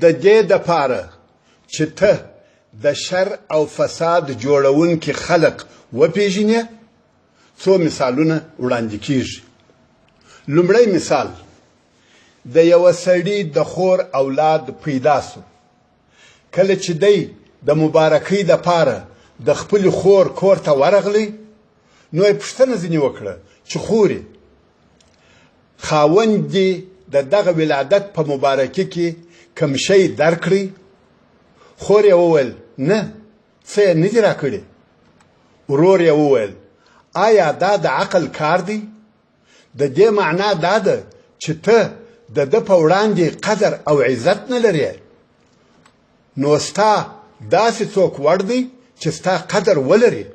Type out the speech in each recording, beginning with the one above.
د دې دپاره چې ته د شر او فساد جوړونکي خلق وپېژنې څو مثالونه وړاندې کیږي. لومړی مثال د یوه سړي د خور اولاد پیدا سو. کله چې دی د مبارکۍ دپاره د خپلې خور کور ته ورغلی نو یې پوښتنه ځینې وکړه چې خورې خاوند دې د دغه ولادت په مبارکۍ کې کوم شی درکړی؟ خور یې وویل نه، څه یې نه دي راکړي. ورور یې وویل آیا دا د عقل کار دی؟ د دې معنا دا ده چې ته د ده په وړاندې قدر او عزت نه لرې، نو ستا داسې څوک وړ دی چې ستا قدر ولري.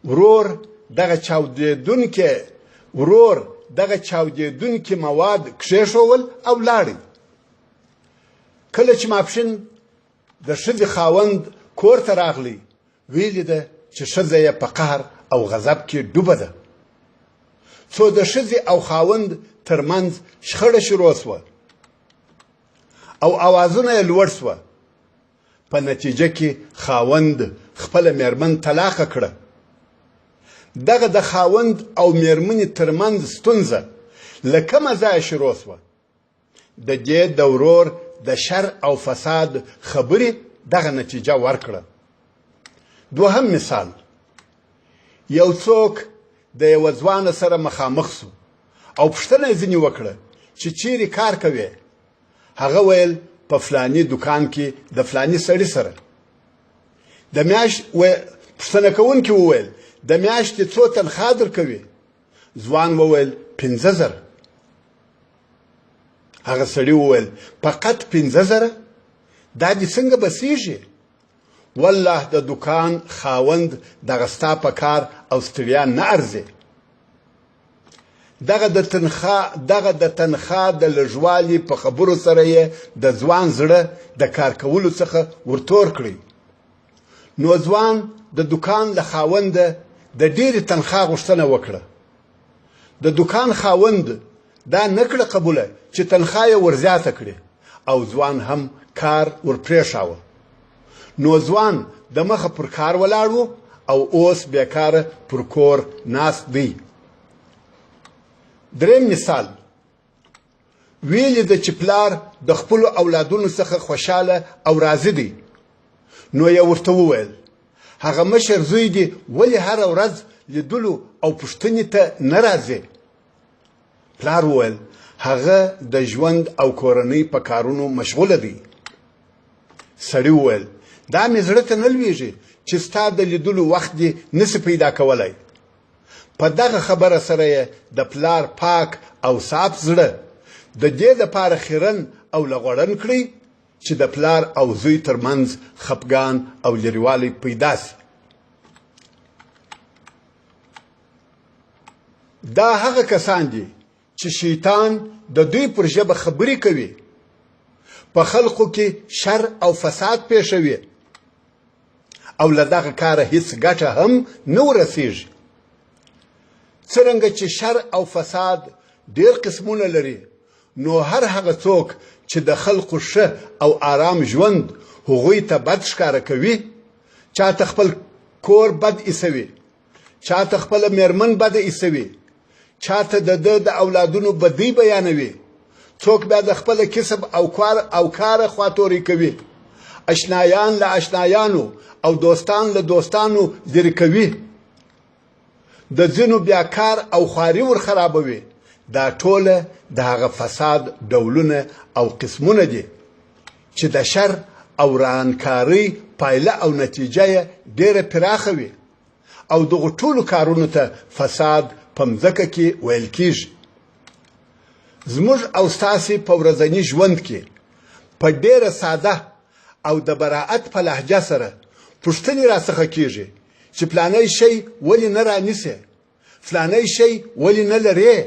ورور دغه چاودېدونکي مواد کښېښول او لاړی. کله چې ماپښین د ښځې خاوند کور ته راغلی ویلې ده چې ښځه یې په قهر او غضب کې ډوبه ده. څو د ښځې او خاوند ترمنځ شخړه شروع سوه او اوازونه یې لوړ سوه. په نتیجه کې خاوند خپله میرمن طلاقه کړه. دغه د خاوند او میرمنې ترمنځ ستونزه له کومه ځایه شروع سوه؟ د دې د ورور د شر او فساد خبرې دغه نتیجه ورکړه. دوهم مثال، یو څوک د یوه ځوانه سره مخامخ سو او پوښتنه یې ځینې وکړه چې چیرې کار کوې؟ هغه ویل په فلاني دکان کې د فلاني سړي سره. پوښتنه کوونکي وویل د میاشتې څو تنخوا درکوي؟ ځوان وویل 50,000. هغه سړي وویل فقط 50,000؟ دا دې څنګه بسیږي؟ والله د دکان خاوند دغه ستا په کار او ستړیا نه ارزي. دغه د تنخوا د لږوالي په خبرو سره یې د ځوان زړه د کار کولو څخه ورتور کړی. نو ځوان د دکان له خاونده د ډېرې تنخوا غوښتنه وکړه. د دکان خاوند دا نه کړه قبوله چې تنخوا یې ورزیاته کړي او ځوان هم کار ورپرېښاوه. نو ځوان د مخه پر کار ولاړ و او اوس بیکاره پر کور ناست دی. دریم مثال، ویلې ده چې پلار د خپلو اولادونو څخه خوشحاله او راضي دی. نو یې ورته وویل هغه مشر زوی دی ولې هره ورځ لیدلو او پوښتنې ته نه راځي؟ پلار وویل هغه د ژوند او کورنۍ په کارونو مشغوله دی. سړي وویل دا مې زړه ته نه لویږي چې ستا د لیدلو وخت دې نسي پیدا کولی. په دغه خبره سره یې د پلار پاک او صاف زړه د دې دپاره خیرن او لغوړن کړی چې د پلار او زوی ترمنځ خپګان او لرېوالی پیدا سي. دا هغه کسان دي چې شیطان د دوی پر ژبه خبرې کوي، په خلقو کې شر او فساد پیښوي او له دغه کاره هیڅ ګټه هم نه ورسیږي. څرنګه چې شر او فساد ډېر قسمونه لري، نو هر هغه څوک چې د خلقو ښه او آرام ژوند هغوی ته بد ښکاره کوي، چاته خپل کور بد ایسوي، چاته خپله میرمن بده ایسوي، چاته د ده د اولادونو بدۍ بیانوي، څوک بیا د خپله کسب او کاره خواتوري کوي، اشنایان له اشنایانو او دوستان له دوستانو لرې کوي، د ځینو بیا کار او خواري ور خرابوي. دا ټوله د هغه فساد ډولونه او قسمونه دي چې د شر او رانکارۍ پایله او نتیجه یې ډېره پراخه وي او دغو ټولو کارونو ته فساد په مځکه کې ویل کیږي. زموږ او ستاسې په ورځني ژوند کې په ډېره ساده او د براعت په لهجه سره پوښتنې راڅخه کیږي چې فلانی شی ولې نه رانیسې، فلانی شی ولې نه لرې؟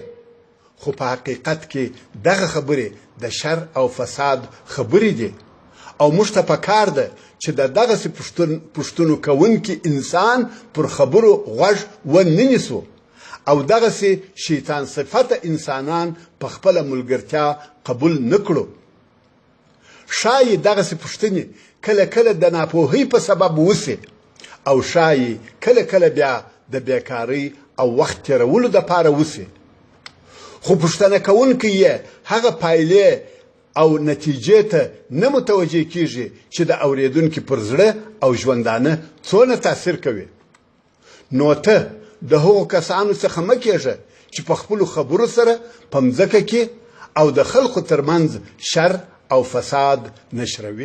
خو په حقیقت کې دغه خبرې د شر او فساد خبرې دي او موږ ته پکار ده چې د دغسې پوښتنو کوونکي انسان پر خبرو غوږ ونه نیسو او دغسې شیطان صفته انسانان په خپله ملګرتیا قبول نه کړو. شایي دغسې پوښتنې کله کله د ناپوهۍ په سبب وسي او شایي کله کله بیا د بیکارۍ او وخت تېرولو دپاره وسي، خو پوښتنه کوونکی یې هغه پایلې او نتیجې ته نه متوجه کیږي چې د اورېدونکي پر زړه او ژوندانه څونه تاثیر کوي. نو ته د هغو کسانو څخه مه کېږه چې په خپلو خبرو سره په مځکه کې او د خلکو ترمنځ شر او فساد نشروي.